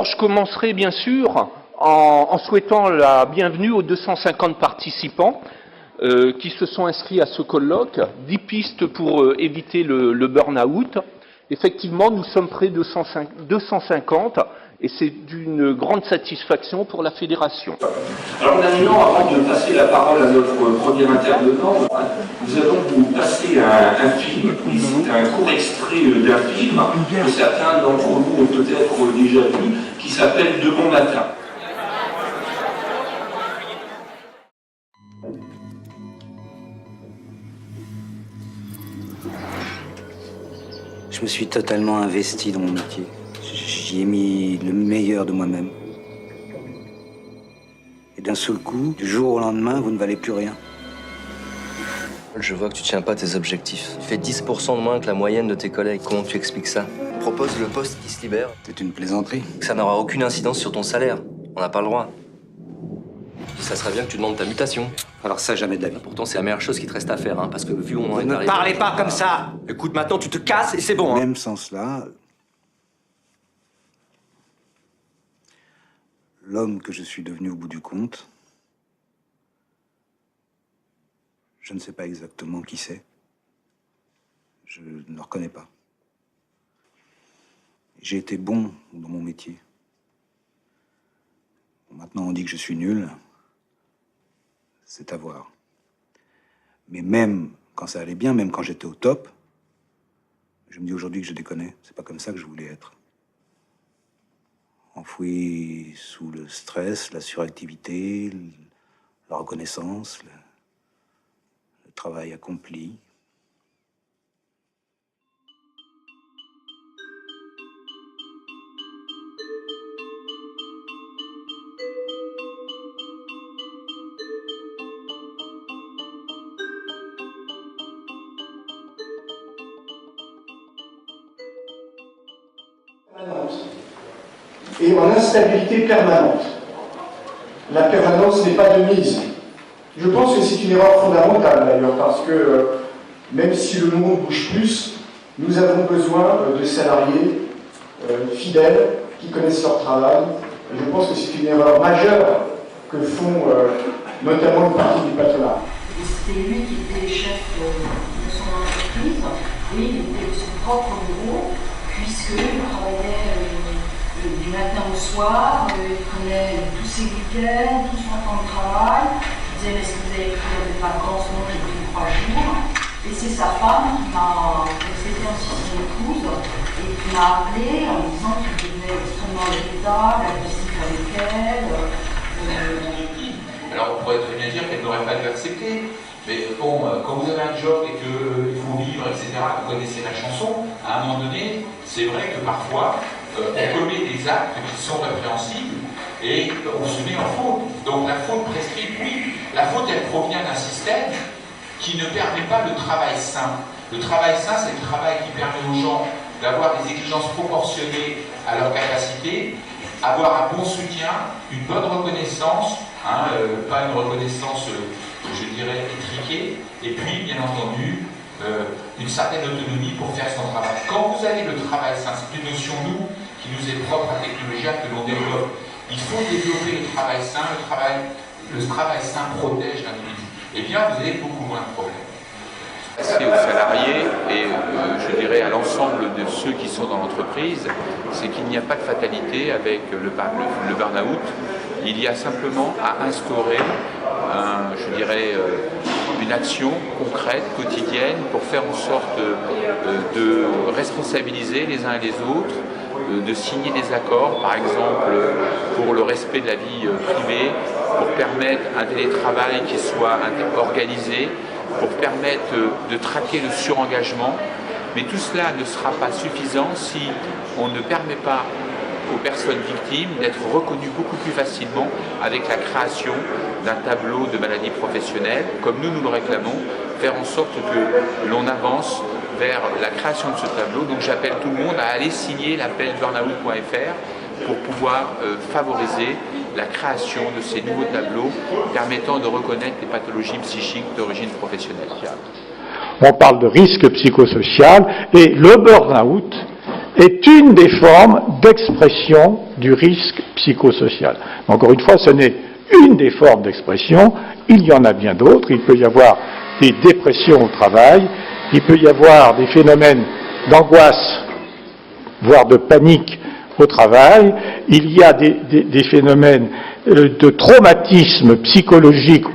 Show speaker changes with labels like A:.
A: Alors je commencerai bien sûr en souhaitant la bienvenue aux 250 participants qui se sont inscrits à ce colloque. 10 pistes pour éviter le burn-out. Effectivement, nous sommes près de 250 et c'est d'une grande satisfaction pour la fédération.
B: Alors maintenant, avant de passer la parole à notre premier intervenant, nous allons vous passer un film, c'est un court extrait d'un film que certains d'entre vous ont peut-être déjà vu, qui s'appelle De bon matin.
C: Je me suis totalement investi dans mon métier. J'y ai mis le meilleur de moi-même. Et d'un seul coup, du jour au lendemain, vous ne valez plus rien.
D: Je vois que tu tiens pas tes objectifs. Tu fais 10% de moins que la moyenne de tes collègues. Comment tu expliques ça? Propose le poste qui se libère.
C: C'est une plaisanterie.
D: Ça n'aura aucune incidence sur ton salaire. On n'a pas le droit. Ça serait bien que tu demandes ta mutation.
C: Alors ça, jamais de la vie.
D: Pourtant, c'est la meilleure chose qui te reste à faire, hein, parce que vu où on en est
C: Ne
D: arrivé...
C: parlez pas comme ça!
D: Écoute, maintenant, tu te casses et c'est bon, hein.
C: Même sans cela, l'homme que je suis devenu au bout du compte, je ne sais pas exactement qui c'est. Je ne le reconnais pas. J'ai été bon dans mon métier. Bon, maintenant, on dit que je suis nul. C'est à voir. Mais même quand ça allait bien, même quand j'étais au top, je me dis aujourd'hui que je déconnais. C'est pas comme ça que je voulais être. Enfoui sous le stress, la suractivité, la reconnaissance, le travail accompli.
E: Et en instabilité permanente. La permanence n'est pas de mise. Je pense que c'est une erreur fondamentale d'ailleurs, parce que même si le monde bouge plus, nous avons besoin de salariés fidèles qui connaissent leur travail. Et je pense que c'est une erreur majeure que font notamment une partie du patronat.
F: C'était lui qui était chef de son entreprise, et il était de son propre bureau, puisqu'il travaillait du matin au soir, il prenait tous ses week-ends, tout son temps de travail. Je disais, est-ce que vous avez pris des vacances? Non, j'ai pris 3 jours. Et c'est sa femme qui m'a, c'était aussi son épouse, et qui m'a appelé en me disant qu'il devenait extrêmement irritable, agressif avec elle.
G: Alors on pourrait très bien dire qu'elle n'aurait pas dû accepter. Mais bon, quand vous avez un job et qu'il faut vivre, etc., vous connaissez la chanson, à un moment donné, c'est vrai que parfois, on commet des actes qui sont répréhensibles et on se met en faute. Donc la faute prescrite, oui, la faute elle provient d'un système qui ne permet pas le travail sain. Le travail sain, c'est le travail qui permet aux gens d'avoir des exigences proportionnées à leur capacité, avoir un bon soutien, une bonne reconnaissance, hein, pas une reconnaissance, je dirais, étriquée, et puis, bien entendu, une certaine autonomie pour faire son travail. Quand vous avez le travail sain, c'est une notion, nous, qui nous est propre à Technologia, que l'on développe. Il faut développer le travail sain, le travail sain protège l'individu. Eh bien, vous avez beaucoup moins de problèmes.
H: C'est aux salariés et je dirais à l'ensemble de ceux qui sont dans l'entreprise, c'est qu'il n'y a pas de fatalité avec le burn-out. Il y a simplement à instaurer je dirais, une action concrète, quotidienne, pour faire en sorte de responsabiliser les uns et les autres, de signer des accords, par exemple, pour le respect de la vie privée, pour permettre un télétravail qui soit organisé, pour permettre de traquer le surengagement. Mais tout cela ne sera pas suffisant si on ne permet pas aux personnes victimes d'être reconnues beaucoup plus facilement avec la création d'un tableau de maladies professionnelles, comme nous le réclamons, faire en sorte que l'on avance vers la création de ce tableau. Donc j'appelle tout le monde à aller signer l'appel burnout.fr pour pouvoir favoriser la création de ces nouveaux tableaux permettant de reconnaître les pathologies psychiques d'origine professionnelle.
I: On parle de risque psychosocial et le burn-out est une des formes d'expression du risque psychosocial. Encore une fois, ce n'est une des formes d'expression, il y en a bien d'autres. Il peut y avoir des dépressions au travail, il peut y avoir des phénomènes d'angoisse, voire de panique au travail, il y a des phénomènes de traumatisme psychologique